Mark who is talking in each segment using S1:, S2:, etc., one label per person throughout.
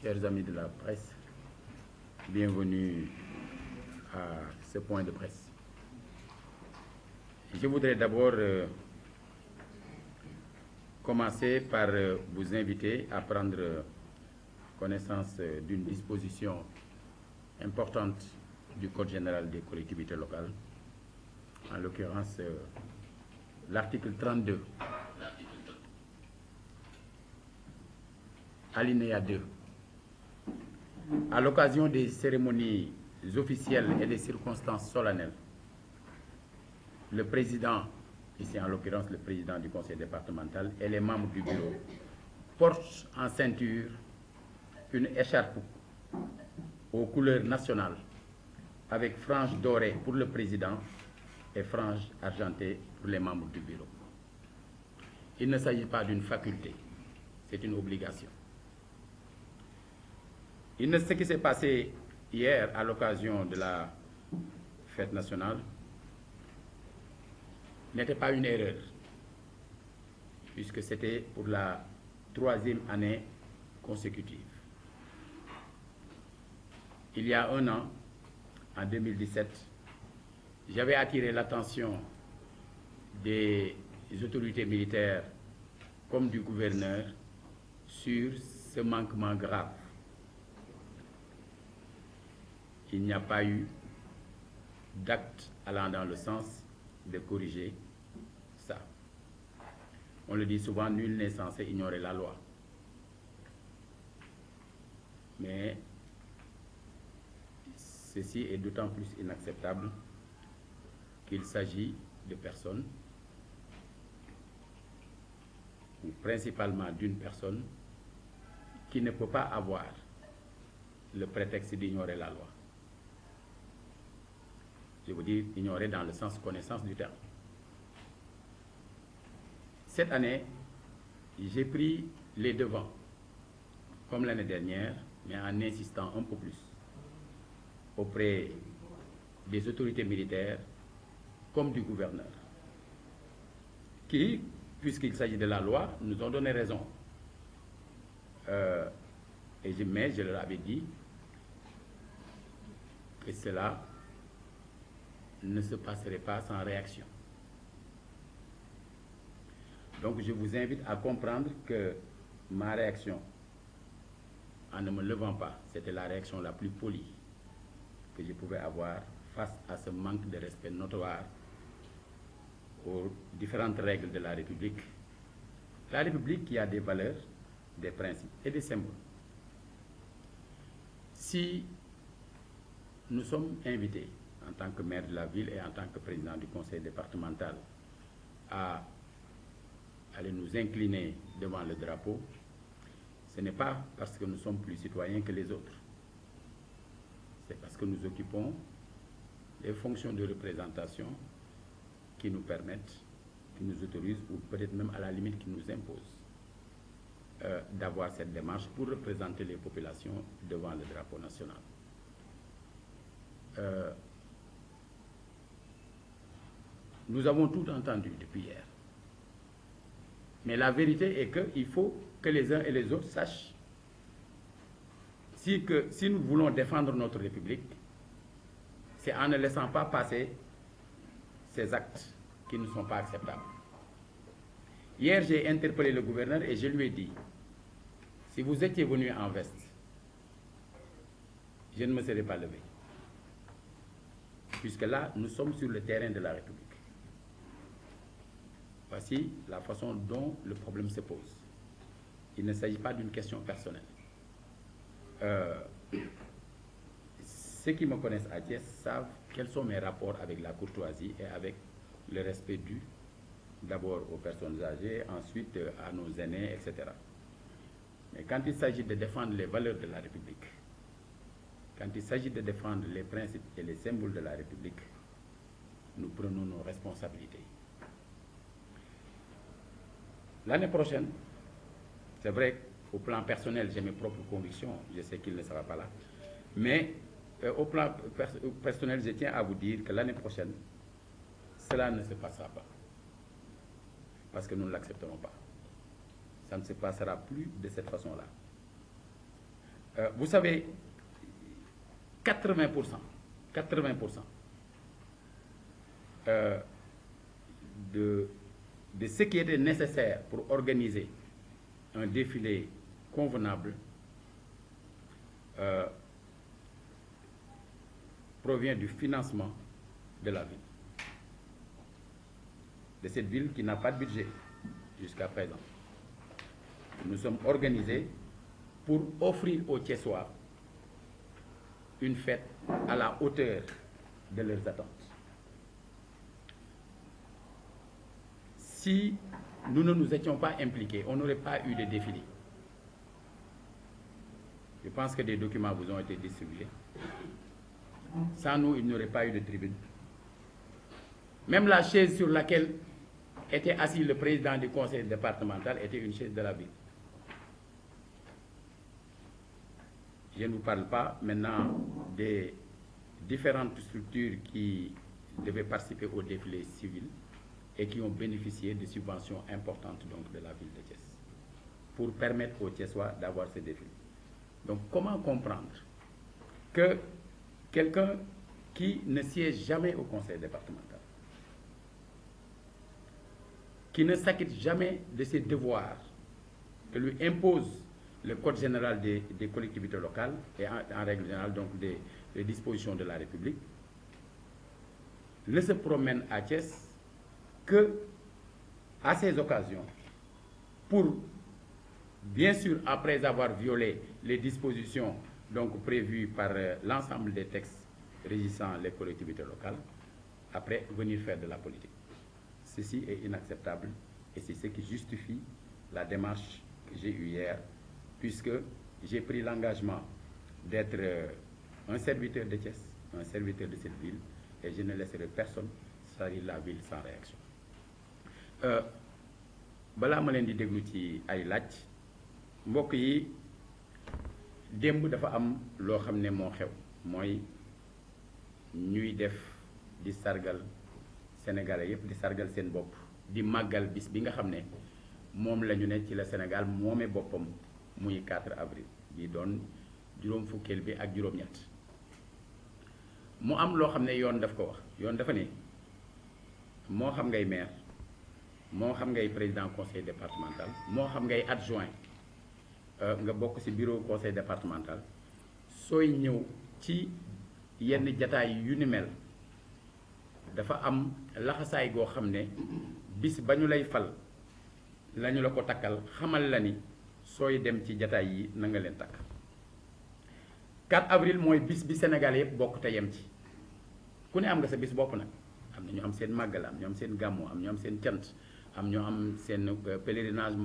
S1: Chers amis de la presse, bienvenue à ce point de presse. Je voudrais d'abord commencer par vous inviter à prendre connaissance d'une disposition importante du Code général des collectivités locales, en l'occurrence l'article 32, alinéa 2. À l'occasion des cérémonies officielles et des circonstances solennelles, le président, ici en l'occurrence le président du conseil départemental, et les membres du bureau portent en ceinture une écharpe aux couleurs nationales avec franges dorées pour le président et franges argentées pour les membres du bureau. Il ne s'agit pas d'une faculté, c'est une obligation. Ce qui s'est passé hier à l'occasion de la fête nationale n'était pas une erreur, puisque c'était pour la 3e année consécutive. Il y a un an, en 2017, j'avais attiré l'attention des autorités militaires comme du gouverneur sur ce manquement grave. Il n'y a pas eu d'acte allant dans le sens de corriger ça. On le dit souvent, nul n'est censé ignorer la loi. Mais ceci est d'autant plus inacceptable qu'il s'agit de personnes, ou principalement d'une personne, qui ne peut pas avoir le prétexte d'ignorer la loi. Je veux dire ignorer dans le sens connaissance du terme. Cette année, j'ai pris les devants, comme l'année dernière, mais en insistant un peu plus auprès des autorités militaires comme du gouverneur, qui, puisqu'il s'agit de la loi, nous ont donné raison. Mais je leur avais dit que cela ne se passerait pas sans réaction. Donc je vous invite à comprendre que ma réaction, en ne me levant pas, c'était la réaction la plus polie que je pouvais avoir face à ce manque de respect notoire aux différentes règles de la République. La République qui a des valeurs, des principes et des symboles. Si nous sommes invités en tant que maire de la ville et en tant que président du conseil départemental à aller nous incliner devant le drapeau, ce n'est pas parce que nous sommes plus citoyens que les autres. C'est parce que nous occupons les fonctions de représentation qui nous permettent, qui nous autorisent, ou peut-être même à la limite qui nous imposent d'avoir cette démarche pour représenter les populations devant le drapeau national. Nous avons tout entendu depuis hier. Mais la vérité est qu'il faut que les uns et les autres sachent si nous voulons défendre notre République, c'est en ne laissant pas passer ces actes qui ne sont pas acceptables. Hier, j'ai interpellé le gouverneur et je lui ai dit, si vous étiez venu en veste, je ne me serais pas levé. Puisque là, nous sommes sur le terrain de la République. Voici la façon dont le problème se pose. Il ne s'agit pas d'une question personnelle. Ceux qui me connaissent à Thiès savent quels sont mes rapports avec la courtoisie et avec le respect dû d'abord aux personnes âgées, ensuite à nos aînés, etc. Mais quand il s'agit de défendre les valeurs de la République, quand il s'agit de défendre les principes et les symboles de la République, nous prenons nos responsabilités. L'année prochaine, c'est vrai qu'au plan personnel, j'ai mes propres convictions, je sais qu'il ne sera pas là, mais au plan personnel, je tiens à vous dire que l'année prochaine, cela ne se passera pas. parce que nous ne l'accepterons pas. Ça ne se passera plus de cette façon-là. Vous savez, 80% de ce qui était nécessaire pour organiser un défilé convenable provient du financement de la ville. De cette ville qui n'a pas de budget jusqu'à présent. Nous sommes organisés pour offrir aux Thiessois une fête à la hauteur de leurs attentes. Si nous ne nous étions pas impliqués, on n'aurait pas eu de défilé. Je pense que des documents vous ont été distribués. Sans nous, il n'y aurait pas eu de tribune. Même la chaise sur laquelle était assis le président du conseil départemental était une chaise de la ville. Je ne vous parle pas maintenant des différentes structures qui devaient participer au défilé civil et qui ont bénéficié de subventions importantes donc, de la ville de Thiès pour permettre aux Thiessois d'avoir ce défilé. Donc comment comprendre que quelqu'un qui ne siège jamais au conseil départemental, qui ne s'acquitte jamais de ses devoirs que lui impose le Code général des collectivités locales et en règle générale donc des dispositions de la République, ne se promène à Thiès que à ces occasions pour, bien sûr, après avoir violé les dispositions donc prévues par l'ensemble des textes régissant les collectivités locales, après venir faire de la politique. Ceci est inacceptable et c'est ce qui justifie la démarche que j'ai eue hier, puisque j'ai pris l'engagement d'être un serviteur de Thiès, un serviteur de cette ville, et je ne laisserai personne salir la ville sans réaction. balaa ma leen di déglu ci ay laaj mbokk yi démb dafa am loo xam ne moo xew mooy ñuy def di sargal sénégalais yépp di sargal seen bopp di màggal bis bi nga xam ne moom la ñu ne ci la Sénégal moome boppam muy 4 avril bi doon juróom fukkeel bi ak juróom-ñett mu am loo xam ne yoon daf ko wax yoon dafa ne moo xam ngay maire moo xam ngay président conseil départemental moo xam ngay adjoint nga bokk ci bureau conseil départemental sooy ñëw ci yenn jataay yu ni mel dafa am laxasaay goo xam ne bis ba ñu lay fal lañu la ko takkal xamal la ni sooy dem ci jataay yi na nga leen takk 4 avril mooy bis bi Sénégal yëpp bokk te yem ci ku ne am nga sa bis bopp nag am na ñu am seen màggal am ñu am seen gàmmu am ñu am seen cant am ñoo am seen pèlerinage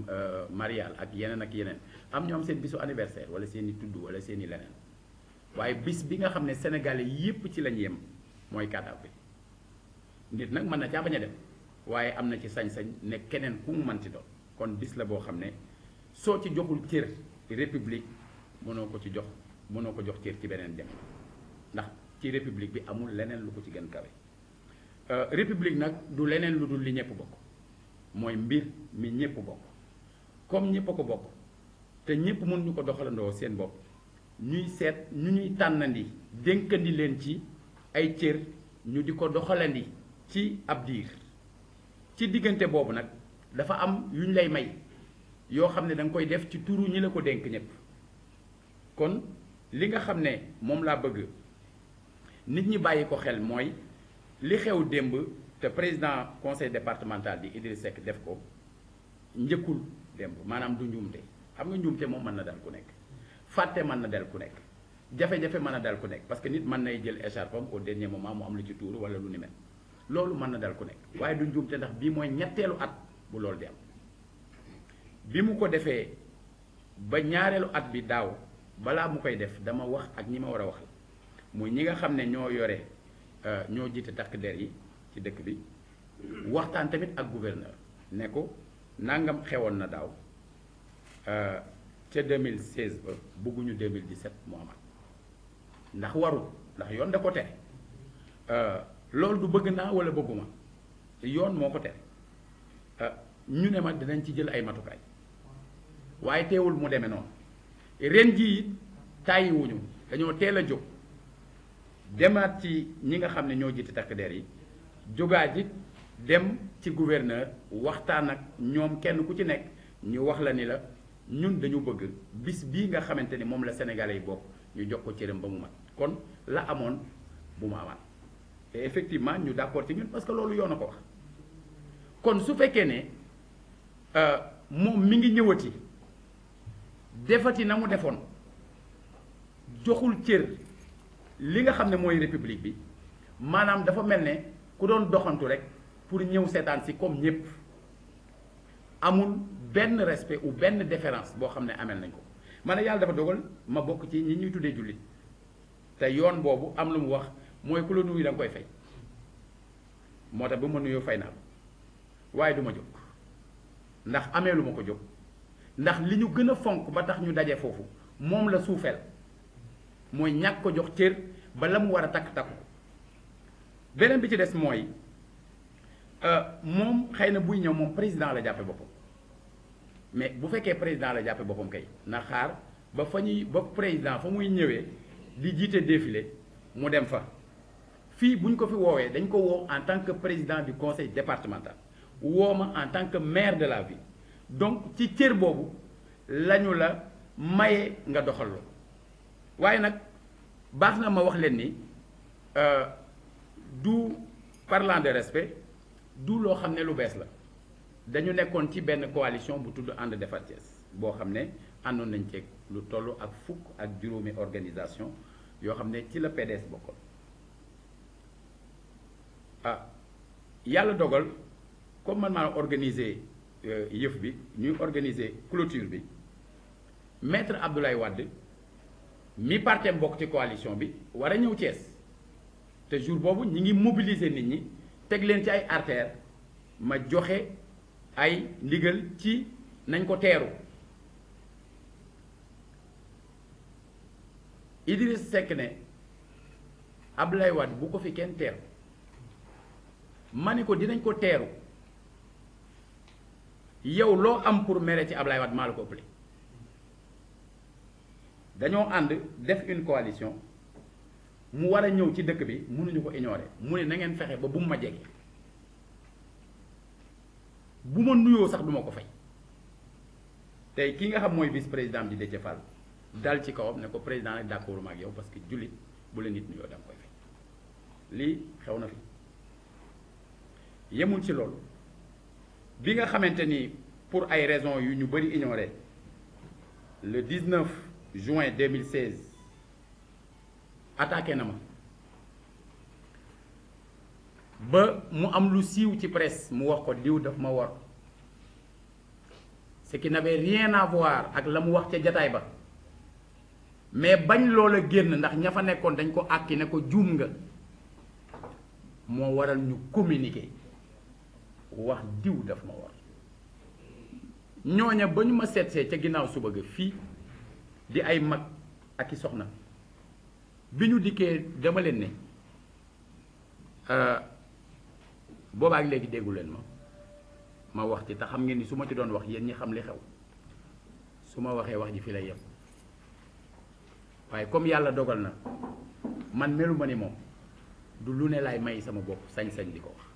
S1: marial ak yeneen am ñoo am seen bisu anniversaire wala seen i tudd wala seen i leneen waaye bis bi nga xam ne sénégalais yépp ci lañ yem mooy 4 avril nit nag mën na caa bañ a dem waaye am na ci sañ-sañ ne keneen ku mu mënti doon kon bis la boo xam ne soo ci joxul cër république mënoo ko jox cër ci beneen dem ndax ci république bi amul leneen lu ko ci gën kawe république nag du leneen lu dul li ñëpp bokk mooy mbir mi ñëpp bokk comme ñëpp a ko bokk te ñëpp mën ñu ko doxalandoo seen bopp ñuy seet ñu ñuy tànnandi dénkandi leen ci ay cër ñu di ko doxalandi ci ab diir ci diggante boobu nag dafa am yu ñu lay may yoo xam ne da nga koy def ci turu ñi la ko dénk ñëpp kon li nga xam ne moom laa bëgg nit ñi bàyyi ko xel mooy li xew démb te président conseil départemental di Idriss Seck def ko njëkkul démb maanaam du njuumte xam nga njuumte moom mën na dal ku nekk fàtte mën na dal ku nekk jafe-jafe mën na dal ku nekk parce que nit mën nay jël écharpe am au dernier moment mu am lu ci tuuru wala lu ni mel loolu mën na dal ku nekk waaye du njuumte ndax bii mooy ñetteelu at bu loolu di am bi mu ko defee ba ñaareelu at bi daaw balaa mu koy def dama wax ak ñi ma war a wax muy ñi nga xam ne ñoo yore ñoo jiite takk der yi ci dëkk bi waxtaan tamit ak gouverneur ne ko nangam xewoon na daaw ca 2016 ba bëgguñu 2017 mu amaat ndax warul ndax yoon da ko tere loolu du bëgg naa wala bëgguma yoon moo ko tere ñu ne ma dinañ ci jël ay matukaay waaye teewul mu demee noonu ren jii it tàyyiwuñu dañoo teel a jóg demaat ci ñi nga xam ne ñoo jiite takk der yi jógaat ji dem ci gouverneur waxtaan ak ñoom kenn ku ci nekk ñu wax la ni la ñun dañu bëgg bis bii nga xamante ni moom la sénégalais yi bokk ñu jox ko cëram ba mu mat kon la amoon bu mu amaat et effectivement ñu d'accord ci ñun parce que loolu yoon a ko wax kon su fekkee ne moom mi ngi ñëwati defati na mu defoon joxul cër li nga xam ne mooy république bi maanaam dafa mel ne ku doon doxantu rek pour ñëw seetaan si comme ñëpp amul benn respect ou benn déférence boo xam ne amel nañ ko man yàlla dafa dogal ma bokk ci ñi ñuy tuddee jullit te yoon boobu am lu mu wax mooy ku la nuyu da nga koy fay moo tax ba ma nuyoo fay naa ko waaye du ma jóg ndax amee lu ma ko jóg ndax li ñu gën a fonk ba tax ñu daje foofu moom la suufeel mooy ñàkk ko jox cër ba la mu war a takk-takku beneen bi ci des mooy moom xëy na buy ñëw moom président la jàppe boppam mais bu fekkee président la jàppe boppam kay na xaar ba fa ñuy ba président fa muy ñëwee di jiite défilé mu dem fa fii bu ñu ko fi woowee dañ ko woo en tant que président du conseil départemental woo ma en tant que maire de la ville donc ci cër boobu lañu la maye nga doxal lo waaye nag baax na ma wax leen ni du parlant de respect du loo xam ne lu bees la dañu nekkoon ci benn coalition bu tudd ànd defar Thiès boo xam ne àndoon nañ ceeg lu toll ak fukk ak juróomi organisation yoo xam ne ci la PDS bokkoon yàlla dogal comme man maa organiser yëf bi ñuy organiser clôture bi maître Abdoulaye Wade mi partem bokk ci coalition bi war a ñëw Thiès te jour boobu ñi ngi mobiliser nit ñi teg leen ci ay artères ma joxe ay ndigal ci nañ ko teeru Idriss Seck ne Abdoulaye Wade bu ko fi kenn teeru ma ni ko dinañ ko teeru yow loo am pour mere ci Abdoulaye Wade maa la ko ëppale dañoo ànd def une coalition mu war a ñëw ci dëkk bi mënuñu ko ignorer mu ne na ngeen fexe ba bu mu ma jege bu ma nuyoo sax duma ko fay tey ki nga xam mooy vice président di Déthié Fall dal ci kawam ne ko président nag d'accord ma ak yow parce que jullit bu la nit nuyoo da nga koy fay lii xew na fi yemul ci loolu bi nga xamante ni pour ay raisons yu ñu bëri ignoré le 19 juin 2016 attaqué na ma ba mu am lu siiw ci presse mu wax ko diw daf ma war ce qui n'avait rien à voir ak la mu wax ca jataay ba mais bañ loola génn ndax ña fa nekkoon dañ ko àkki ne ko juum nga moo waral ñu communiquer wax diw daf ma war ñooña ba ñu ma seetsee ca ginnaaw suba ga fii di ay mag ak i soxna bi ñu dikkee dama leen ne boobaak léegi déggu leen ma wax ci te xam ngeen ni su ma ci doon wax yéen ñi xam li xew su ma waxee wax ji fi lay yem waaye comme yàlla dogal na man melu ma ni moom du lu ne laay may sama bopp sañ-sañ di ko wax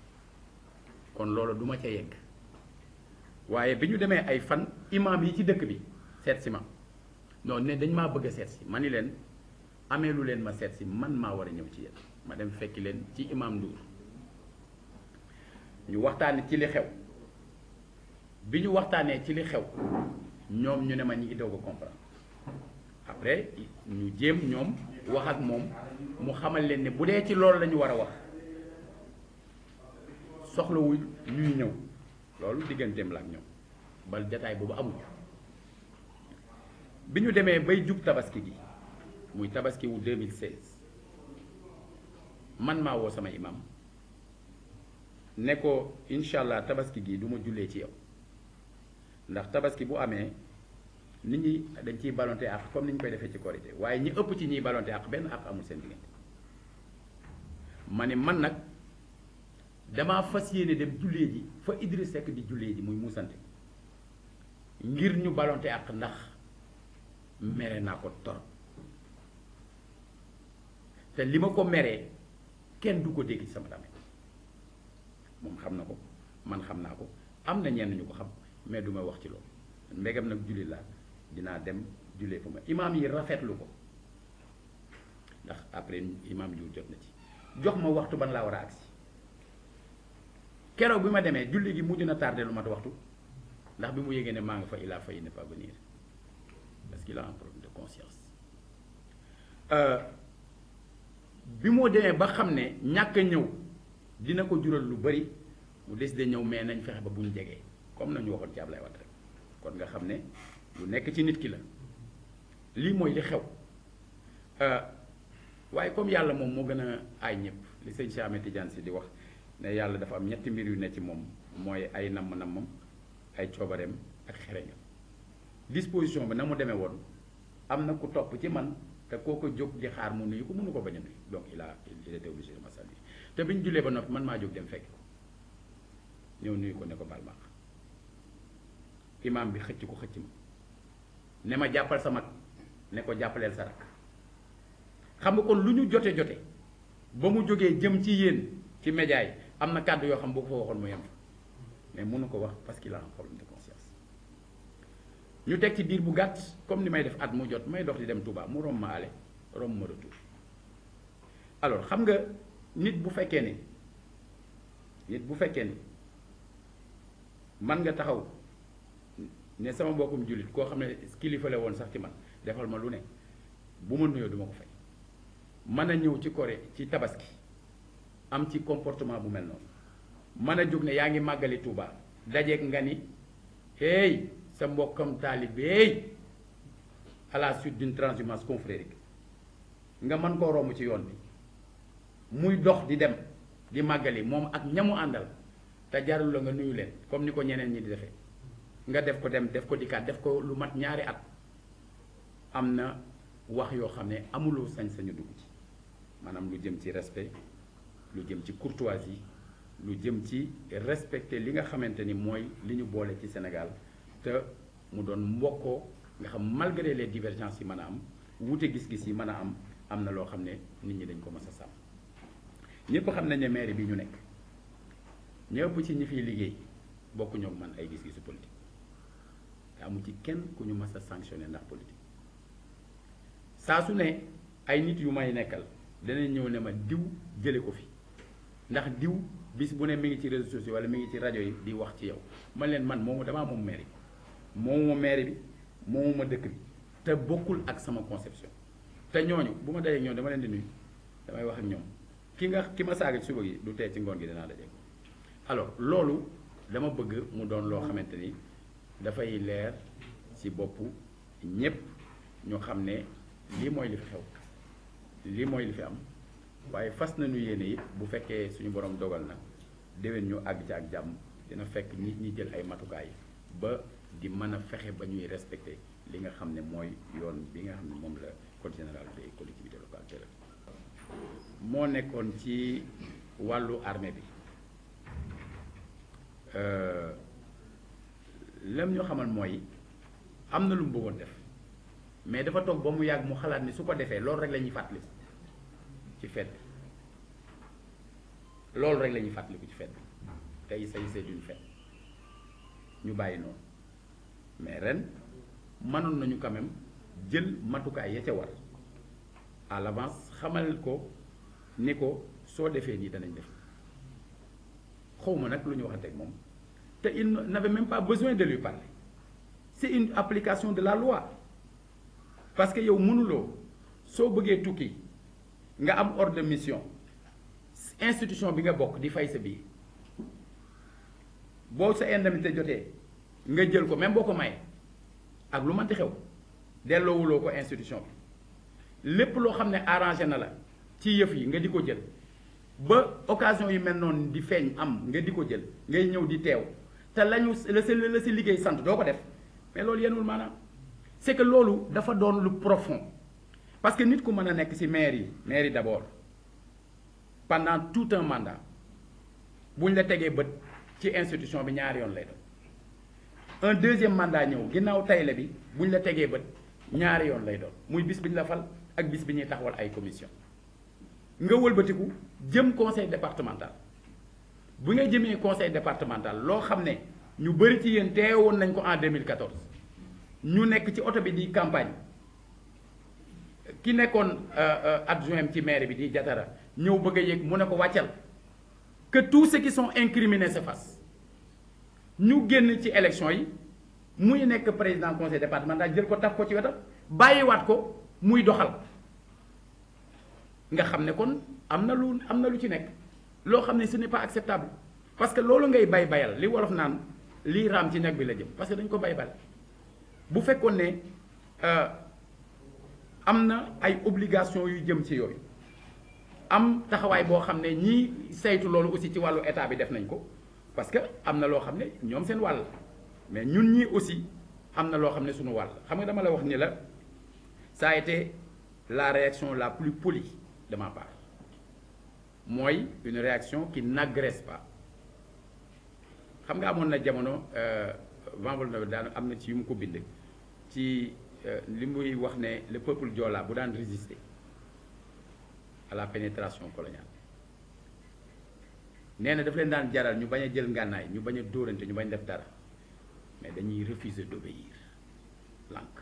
S1: kon loolu duma ca yegg waaye bi ñu demee ay fan imam yi ci dëkk bi seet si ma noonu ne dañ maa bëgg a seet si ma ni leen amee lu leen ma seet si man maa war a ñëw ci yéen ma dem fekki leen ci imam Ndour ñu waxtaane ci li xew bi ñu waxtaanee ci li xew ñoom ñu ne ma ñi ngi doog a comprendre après ñu jéem ñoom wax ak moom mu xamal leen ne bu dee ci loolu la ñu war a wax soxlawul ñuy ñëw loolu digganteem la ak ñoom bal jataay boobu amul bi ñu demee bay jub tabaski gi muy tabaski wu 2016 man maa woo sama imam ne ko incha allah tabaski gi du ma jullee ci yow ndax tabaski bu amee nit ñi dañ ciy balonte ak comme ni ñu koy defee ci korité waaye ñi ëpp ci ñiy balonte ak benn ak amul seen diggante ma ne man nag damaa fas yéene dem jullee ji fa Idriss Seck di jullee ji muy muusante ngir ñu balonte ak ndax mere naa ko torop te li ma ko meree kenn du ko dégg ci sama tamit moom xam na ko man xam naa ko am na ñenn ñu ko xam mais du ma wax ci loolu mbégam nag julli laa dinaa dem jullee fa ma imaam yi rafetlu ko ndax après imaam yu jot na ci jox ma waxtu ban laa war a agsi keroog bi ma demee julli gi mujj na tardé lu mat waxtu ndax bi mu yégee ne maa nga fa il a failli ne pas venir parce qu'il a un problème de conscience bi moo demee ba xam ne ñàkk a ñëw dina ko jural lu bari mu décidé ñëw mais nañ fexe ba bu ñu jegee comme nañu waxoon ci Ablaye Wade rek kon nga xam ne lu nekk ci nit ki la lii mooy li xew waaye comme yàlla moom moo gën a aay ñëpp li sëñ Cheikh Ahmed Tidiane Sy di wax ne yàlla dafa am ñetti mbir yu ne ci moom mooy ay namm-nammam ay coobareem ak xereñam disposition bi na mu demee woon am na ku topp ci man te koo ko jóg di xaar mu nuyu ko mënu ko bañ a nuyu donc il était obligé de ma saluer te bi ñu jullee ba noppi man maa jóg dem fekk ko ñëw nuyu ko ne ko baal ma imaam bi xëcc ko xëcc ma ne ma jàppal sa mag ne ko jàppaleel sa rakk xam nga kon lu ñu jote ba mu jógee jëm ci yéen ci média yi am na kàddu yoo xam boo ko fa waxoon mu yem fa mais mënu ko wax parce qu'il a un problème de conscience ñu teg ci diir bu gàtt comme ni may def at mu jot may dox di dem Touba mu romb ma ale romb ma retour alors xam nga nit bu fekkee ni man nga taxaw ne sama mbokkum jullit koo xam ne kilifa la woon sax ci man defal ma lu ne bu ma nuyoo duma ko fay mën a ñëw ci koré ci tabaski am ci comportement bu mel noonu mën a jóg ne yaa ngi màggali Touba dajeeg nga ni hey sa mbokkam taalibe à la suite d'une transhumance confrérique nga mën koo romb ci yoon bi muy dox di dem di màggali moom ak ñamu àndal te jarul la nga nuyu leen comme ni ko ñeneen ñi di defee nga def ko dem def ko dikkaat def ko lu mat ñaari at am na wax yoo xam ne amuloo sañ-sañu dugg ci maanaam lu jëm ci respect lu jëm ci courtoisie lu jëm ci respecter li nga xamante ni mooy li ñu boole ci Sénégal te mu doon mbokkoo nga xam malgré les divergences yi mën a am wute gis-gis yi mën a am na loo xam ne nit ñi dañ ko mës a sàmm ñëpp xam nañ ne mairie bi ñu nekk ñëpp ci ñi fiy liggéey bokkuñoo ak man ay gis-gisu politique te amu ci kenn ku ñu mës a sanctionné ndax politique saa su ne ay nit yu may nekkal danañ ñëw ne ma diw jële ko fi ndax diw bis bu ne mi ngi ci réseaux sociaux wala mi ngi ci rajo yi di wax ci yow man leen man moomu damaa moom mairie bi moomuma dëkk bi te bokkul ak sama conception te ñooñu bu ma dajee ak ñoom dama leen di nuyu damay wax ak ñoom ki ma saaga ci suba gi du tee ci ngoon gi dinaa daje alors loolu dama bëgg mu doon loo xamante ni dafay leer ci boppu ñépp ñu xam ne lii mooy li fi xew lii mooy li fi am waaye fas nañu yéene it bu fekkee suñu borom dogal na déwén ñu àgg ci ak jàmm dina fekk nit ñi jël ay matukaay ba di mën a fexe ba ñuy respecter li nga xam ne mooy yoon bi nga xam ne moom la code général des collectivités locales tëral moo nekkoon ci wàllu armée bi lam ñu xamal mooy am na lu mu bëggoon def mais dafa toog ba mu yàgg mu xalaat ni su ko defee loolu rek la ñuy fàttaliku ci fête bi loolu rek la ñuy fàttaliku ci fête bi tey c'est d'une fête ñu bàyyi noonu mais ren mënoon nañu quand même jël matukaay ya ca war à l'avance xamal ko ni ko soo defee nii danañ def xawma nag lu ñu waxante ak moom te il n'avait même pas besoin de lui parler c'est une application de la loi parce que yow mënuloo soo bëggee tukki nga am ordre de mission institution bi nga bokk di fay sa bii boo sa indemnité jotee nga jël ko même boo ko mayee ak lu manti xew delloowuloo ko institution bi lépp loo xam ne arrangé na la ci yëf yi nga di ko jël ba occasion yu mel noonu di feeñ am nga di ko jël ngay ñëw di teew te lañu la si liggéey sant doo ko def mais loolu yenul maanaam c'est que loolu dafa doon lu profond parce que nit ku mën a nekk ci mairie d'abord pendant tout un mandat buñ la tegee bët ci institution bi ñaari yoon lay doon un deuxième mandat ñëw ginnaaw tayle bi buñ la tegee bët ñaari yoon lay doon muy bis bi ñu la fal ak bis bi ñuy taxawal ay commission nga wëlbatiku jëm conseil départemental bu nga jëmee conseil départemental loo xam ne ñu bëri ci yéen teewoon nañ ko en 2014 ñu nekk ci oto bi di campagne ki nekkoon adjoint ci maire bi di Jatara ñëw bëgg a yéeg mu ne ko wàccal que tous ceux qui sont incriminés s'effacent ñu génn ci élection yi muy nekk président conseil départemental jël ko taf ko ci wetam bàyyiwaat ko muy doxal nga xam ne kon am na lu ci nekk loo xam ne ce n'est pas acceptable parce que loolu ngay bayal li wolof naan lii raam ci nag bi la jëm parce que dañ ko bayal bu fekkoon ne am na ay obligation yu jëm ci yooyu am taxawaay boo xam ne ñii saytu loolu aussi ci wàllu état bi def nañ ko parce que am na loo xam ne ñoom seen wàll mais ñun ñii aussi am na loo xam ne suñu wàll xam nga dama la wax ni la ça a été la réaction la plus polie de ma part mooy une réaction qui n'agresse pas xam nga amoon na jamono Vanvol na daan am na ci yu mu ko bind ci li muy wax ne le peuple Joola bu daan résister à la pénétration coloniale nee na daf leen daan jaral ñu bañ a jël ngànnaay ñu bañ a dóorante ñu bañ def dara mais dañuy refuser d'obéir lànk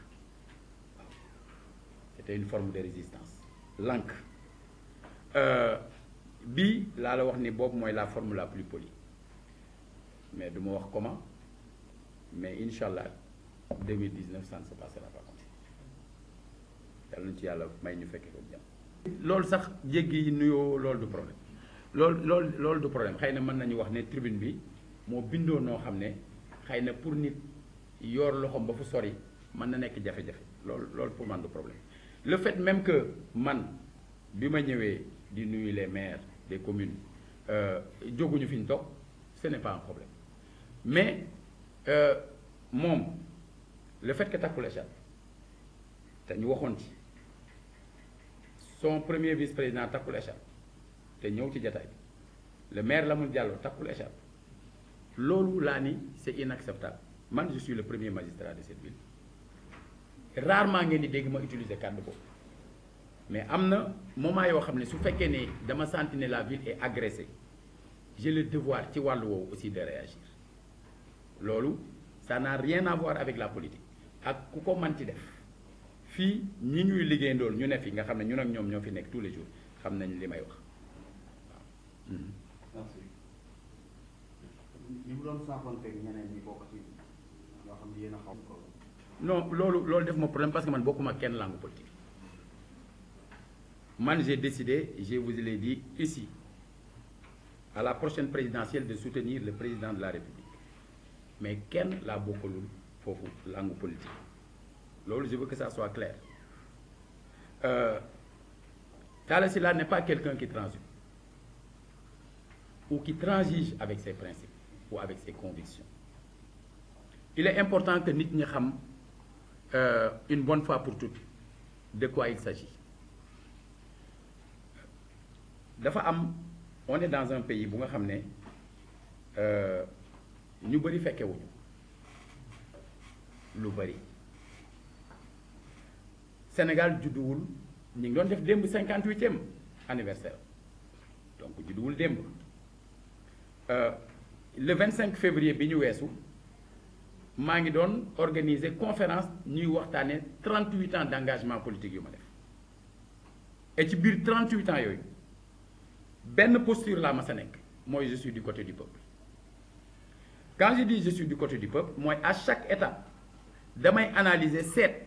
S1: waaw c'était une forme de résistance lànk bii laa la wax ni boobu mooy la forme la plus polie mais du ma wax comment mais incha allah 2019 ça ne se passera pas comme ça yàlla na ci yàlla may ñu fekkee ko jàmm. loolu sax jéggi nuyoo loolu du problème loolu du problème xëy na mën nañu wax ne tribune bi moo bindoo noo xam ne xëy na pour nit yor loxoom ba fu sori mën na nekk jafe-jafe loolu pour man du problème le fait même que man bi ma ñëwee di nuyu les maires des communes jóguñu fi ñu toog ce n'est pas un problème mais moom le fait que takkul écharpe te ñu waxoon ci son premier vice-président takkul écharpe te ñëw ci jataay bi le maire Lamine Diallo takkul écharpe loolu laa ni c'est inacceptable man je suis le premier magistrat de cette ville rarement ngeen di dégg ma utiliser kàddu boobu mais am na moment yoo xam ne su fekkee ne dama senti ne la ville est agressée j'ai le devoir ci wàllu woowu aussi de réagir loolu ça n'a rien à voir avec la politique ak ku ko manti def fii ñi ñuy liggéeyandool ñu ne fi nga xam ne ñun ak ñoom ñoo fi nekk tous les jours xam nañ li may wax waaw.
S2: merci. ñu doon saafanteeg ñeneen ñi bokk ci yoo xam ne yéen a xam ko.
S1: non loolu def ma problème parce que man bokkuma kenn langue politique man j'ai décidé je vous l'ai dit ici à la prochaine présidentielle de soutenir le président de la République mais kenn laa bokkalul foofu langue politique loolu je veux que ça soit clair Talla Sylla n'est pas quelqu'un qui transige ou qui transige avec ses principes ou avec ses convictions. Il est important que nit ñi xam une bonne fois pour toutes de quoi il s'agit. Dafa am on est dans un pays bu nga xam ne ñu bëri fekkewuñu lu bëri Sénégal judduwul ñu ngi doon def démb 58e anniversaire donc judduwul démb le 25 février bi ñu weesu maa ngi doon organiser conférence ñuy waxtaane 38 ans d'engagement politique yu ma def et ci biir 38 ans yooyu benn posture laa ma sa nekk mooy je suis du côté du peuple. Quand je dis je suis du côté du peuple mooy à chaque étape damay analyser seet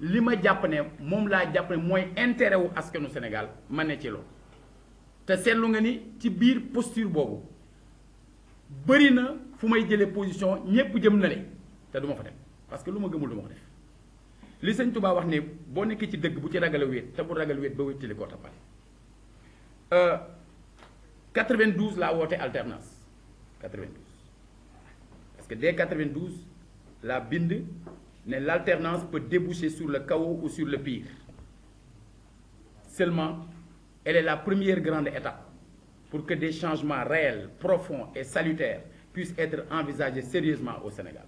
S1: li ma jàpp ne moom laa jàpp ne mooy intérêt wu askanu Sénégal ma ne ci loolu te seetlu nga ni ci biir posture boobu bëri na fu may jëlee position ñépp jëm na le te du ma fa dem parce que lu ma gëmul du ma ko def li sëñ Touba wax ne boo nekkee ci dëgg bu ci ragal a wéet te bu ragal wéet ba wéttali koo tappale 92 laa woote alternance 92 parce que dès 92 la bind ne l'alternance peut déboucher sur le chaos ou sur le pire seulement elle est la première grande étape pour que des changements réels, profonds et salutaires puissent être envisagés sérieusement au Sénégal.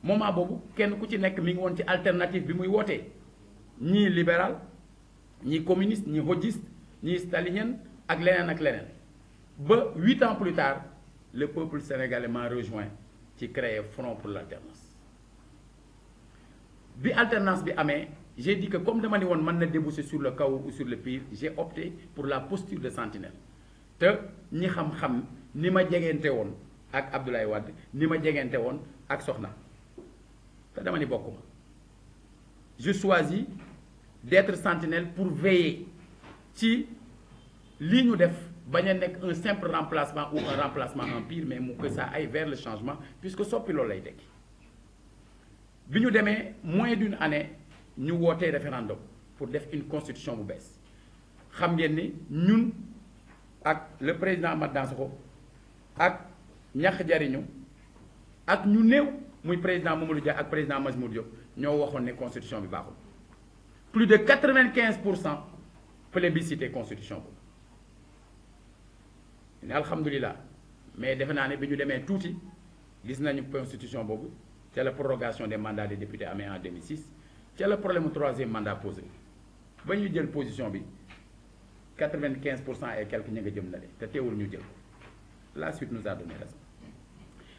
S1: Moment boobu kenn ku ci nekk mi ngi woon ci alternative bi muy wootee ñii libéral ñii communiste ñii hodjiste ñii stalinien ak leneen ba 8 ans plus tard le peuple sénégalais m'a rejoint ci créer Front pour l'alternance bi alternance bi amee j'ai dit que comme dama ni woon mën na déboucher sur le chaos ou sur le pire j'ai opté pour la posture de sentinelle te ñi xam-xam ni ma jegente woon ak Abdoulaye Wade ni ma jegente woon ak Soxna te dama ni bokkuma je choisis d'être sentinelle pour veiller ci lii ñu def bañ a nekk un simple remplacement ou un remplacement en pire mais mu que ça aille vers le changement puisque soppi loolu lay tekki bi ñu demee moins d'une année ñu wootee référendum pour def une constitution bu bees xam ngeen ni ñun ak le président Amath Dansokho ak ñax jariñu ak ñu néew muy président Mamadou Dia ak président Majmout Diop ñoo waxoon ne constitution bi baaxul plus de 95% plébiscité constitution boobu ne alhamdulilah mais defe naa ne bi ñu demee tuuti gis nañu constitution boobu ca la prorogation des mandats des députés amee en 2006 ca la problème mu troisième mandat posé ba ñu jël position bi 95% et quelques ñi nga jëm na de te teewul ñu jël la suite nous a donné raison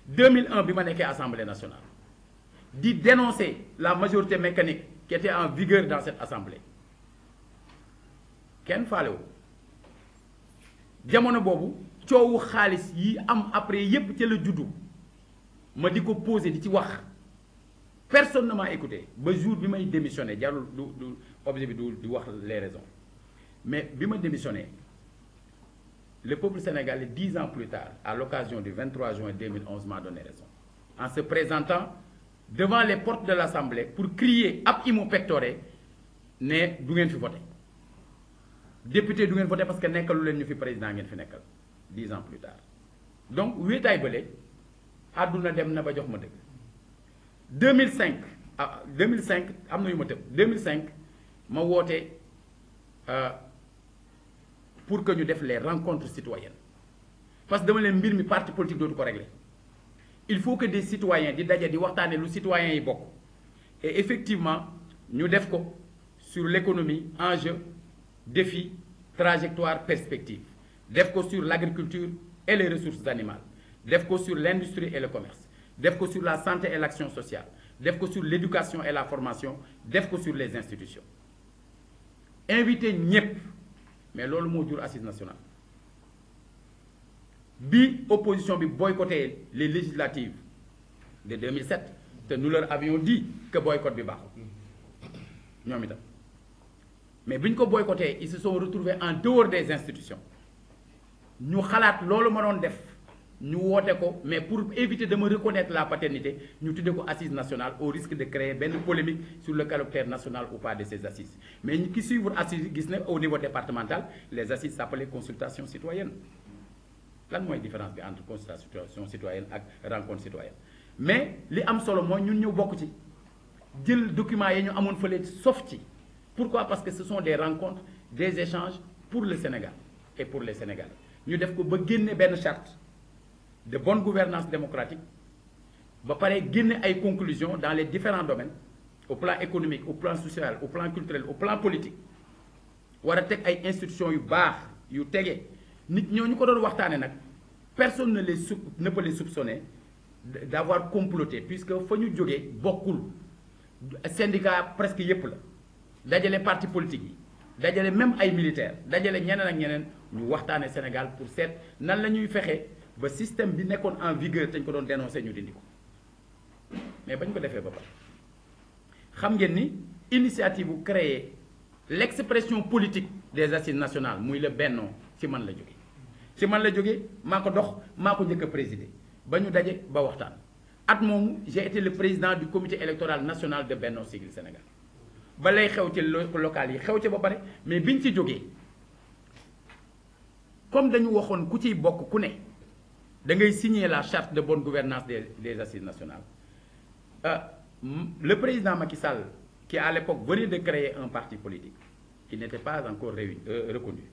S1: 2001 bi ma nekkee assemblée nationale di dénoncer la majorité mécanique qui était en vigueur dans cette assemblée kenn faalewu jamono boobu coowu xaalis yi am après yépp ca la juddu ma di ko poser di ci wax personne ne m'a écouté ba jour bi may démissionné jarul du objet bi du wax les raisons mais bi ma démissionné le peuple sénégalais 10 ans plus tard à l'occasion du 23 juin 2011 m'a donné raison en se présentant devant les portes de l'Assemblée pour crier ab imo pectore ne du ngeen fi voté député du ngeen voté parce que nekkalu leen ñu fi président ngeen fi nekkal 10 ans plus tard donc wéetaay bële àdduna dem na ba jox ma dëgg 2005 am na yu ma tëb 2005 ma woote pour que ñu def les rencontres citoyennes parce que dama leen mbir mi parti politique dootu ko régler il faut que des citoyens di daje di waxtaane lu citoyens yi bokk et effectivement ñu def ko sur l'économie enjeux défis trajectoire perspective def ko sur l'agriculture et les ressources animales def ko sur l'industrie et le commerce def ko sur la santé et l'action sociale def ko sur l'éducation et la formation def ko sur les institutions invité ñépp mais loolu moo jur assise nationale bi opposition bi boycotté les législatives de 2007 te nous leur avions dit que boycott bi baaxul ñoom itam mais bi ñu ko boycotté ils se sont retrouvés en dehors des institutions ñu xalaat loolu ma doon def ñu woote ko mais pour éviter de me reconnaître la paternité ñu tudde ko assise nationale au risque de créer benn polémique sur le caractère national ou pas de ces assises mais ñi ki suivre assises gis ne au niveau départemental les assises s'appelaient consultation citoyenne lan mooy différence bi entre consultation citoyenne ak rencontre citoyenne mais li am solo mooy ñun ñëw bokk ci jël documents yi ñu amoon fële sof ci pourquoi parce que ce sont des rencontres des échanges pour le Sénégal et pour les Sénégalais ñu def ko ba génne benn charte de bonne gouvernance démocratique ba pare génne ay conclusions dans les différents domaines au plan économique au plan social au plan culturel au plan politique war a teg ay institutions yu baax yu tege nit ñoo ñu ko doon waxtaane nag personne ne peut les soupçonner d'avoir comploté puisque fa ñu jógee bokkul syndicat presque yépp la dajale parti politique yi dajale même ay militaires dajale ñeneen ak ñeneen ñu waxtaane Sénégal pour seet nan la ñuy fexe ba système bi nekkoon en vigueur te ñu ko doon dénoncer ñu dindi ko mais bañ ko defee ba pare xam ngeen ni initiative bu créer l'expression politique des assises nationales muy le Benno ci man la jógee ci man la jógee maa ko dox maa ko njëkk a présider ba ñu daje ba waxtaan at moomu j'ai été le président du comité électoral national de Benno Siggil Sénégal ba lay xew ci local yi xew ci ba pare mais biñ ci jógee comme dañu waxoon ku ciy bokk ku ne da ngay signer la charte de bonne gouvernance des assises nationales le président Macky Sall qui à l'époque venait de créer un parti politique qui n'était pas encore reconnu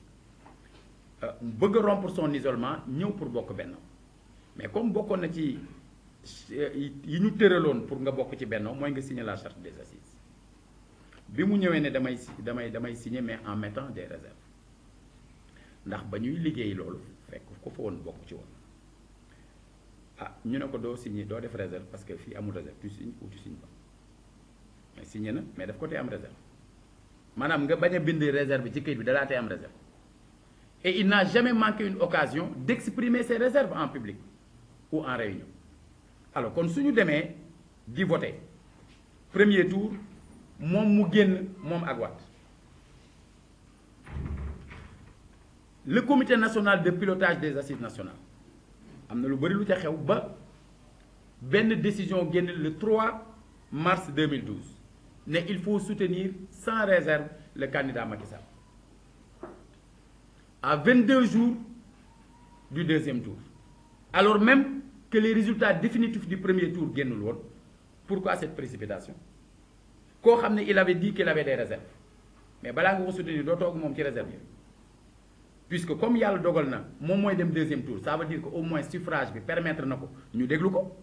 S1: bëgg rompre son isolement ñëw pour bokk Benno mais comme bokkoon na ci yi ñu tëraloon pour nga bokk ci Benno mooy nga signer la charte des assises bi mu ñëwee ne damay signer mais en mettant des réserves ndax ba ñuy liggéey loolu fekk ko fa woon bokk ci woon ñu ne ko doo signer doo def réserve parce que fii amul réserve tu signes ou tu signes pas mais signé na mais daf ko tee am réserve maanaam nga bañ a bind réserve bi ci këyit bi dalaa tee am réserve et il n'a jamais manqué une occasion d'exprimer ses réserves en public ou en réunion alors kon suñu demee di voter premier tour moom mu génn moom ak Wade le comité national de pilotage des assises nationales am na lu bëri lu ca xew ba benn décision génn le 3 mars 2012 ne il faut soutenir sans réserve le candidat Macky Sall à 22 jours du deuxième tour alors même que les résultats définitifs du premier tour génnul woon. Pourquoi cette précipitation koo xam ne il avait dit qu'il avait des réserves mais balaa nga ko soutenir doo toog moom ci réserve yi puisque comme yàlla dogal na moom mooy dem deuxième tour ça veut dire que au moins suffrage bi permettre na ko ñu déglu ko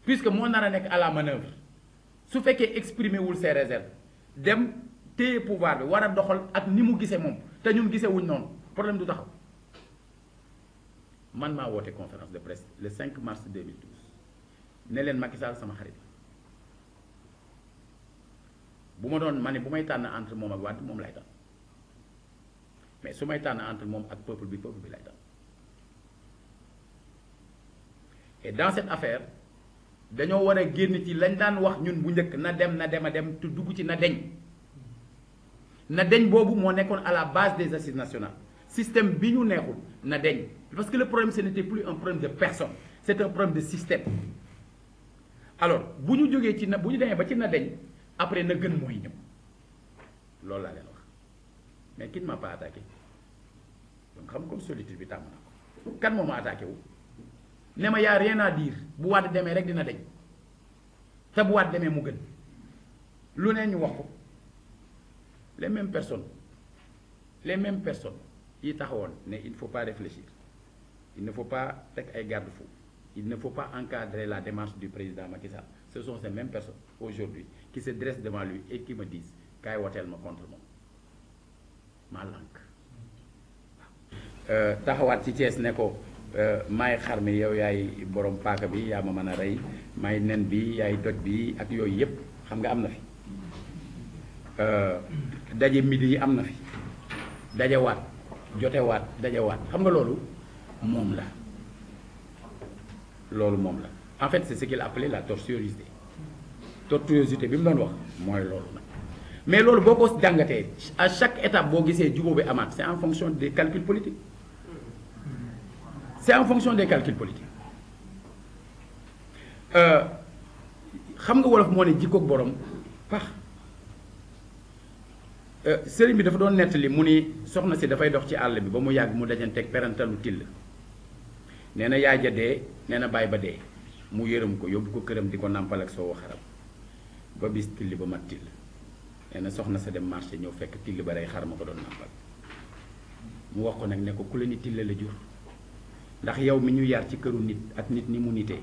S1: puisque moo nar a nekk à la manœuvre su fekkee exprimer wul ses réserves dem téye pouvoir bi war a doxal ak ni mu gisee moom te ñun gisee wuñ noonu problème du taxaw man maa woote conférence de presse le 5 mars 2012 ne leen Macky Sall sama xarit bu ma doon ma ne bu may tànn entre moom ak Wade moom lay tànn mais su may tànn entre moom ak peuple bi lay tànn et dans cette affaire dañoo war a génn ci lañ daan wax ñun bu njëkk na dem te dugg ci na deñ boobu moo nekkoon à la base des assises nationales système bi ñu neexul na deñ parce que le problème ce n'était plus un problème de personne c'est un problème de système alors bu ñu jógee ci bu ñu demee ba ci na deñ après na gën mooy ñëw loolu laa leen wax mais qui ne m'a pas attaqué donc xam comme solitude bi tàmm naa ko kan moo ma attaqué wu ne ma yaa rien à dire bu Wade demee rek dina deñ te bu Wade demee mu gën lu ne ñu wax ko les mêmes personnes yi taxawoon ne il ne faut pas réfléchir il ne faut pas teg ay garde-fous il ne faut pas encadrer la démarche du président Macky Sall ce sont ces mêmes personnes aujourd'hui qui se dressent devant lui et qui me disent kaay woteel ma contre moom maa lànk taxawaat ci Thiès ne ko maay xar mi yow yaay borom paaka bi yaa ma mën a rey maay nen bi yaay doj bi ak yooyu yépp xam nga am na fi daje midi yi am na fi dajewaat jotewaat dajewaat xam nga loolu moom la en fait c'est ce qu'il appelait la tortuosité bi mu doon wax mooy loolu nag mais loolu boo ko jàngatee à chaque étape boo gisee jubóo bi amaat c'est en fonction des calculs politiques xam nga wolof moo ne jikkoog borom pax sëriñ bi dafa doon nettali mu ni soxna si dafay dox ci àll bi ba mu yàgg mu dajanteeg perantalu till nee na yaay ja dee nee na baay ba dee mu yërëm ko yóbbu ko këram di ko nàmpal ak soowu xaram ba bis till ba mat till nee na soxna sa dem marché ñëw fekk till ba rey xar ma ko doon nàmpal mu wax ko nag ne ko ku la ni till la jur ndax yow mi ñu yar ci këru nit ak nit ni mu nitee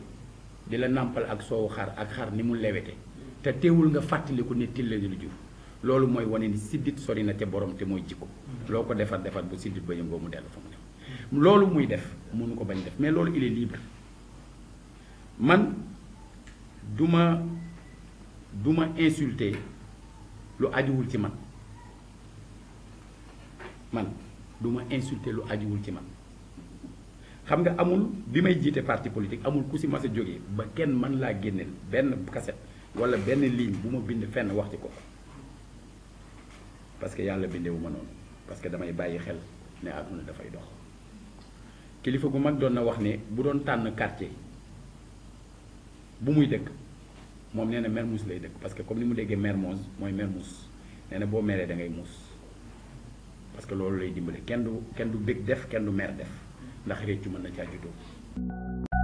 S1: di la nàmpal ak soowu xar ak xar ni mu lewete te teewul nga fàttaliku ne till la jur loolu mooy wane ni siddit sori na ca borom te mooy jikko loo ko defar bu siddit ba yëngoo mu dellu fa mu dem loolu muy def mënu ko bañ def mais loolu il est libre man duma insulter lu ajuwul ci man duma insulter lu ajuwul ci man xam nga amul bi may jiite parti politique amul ku si mas a jógee ba kenn man laa génneel benn cassette wala benn ligne bu ma bind fenn wax ci ko parce que yàlla bindewu ma noonu parce que damay bàyyi xel ne àdduna dafay dox kilifa gu mag doon na wax ne bu doon tànn quartier bu muy dëkk moom nee na Mermoz lay dëkk parce que comme ni mu déggee Mermoz mooy Mermoz nee na boo meree da ngay muus parce que loolu lay dimbale kenn du bëgg def kenn du mer def ndax réccu mën na caa juddoo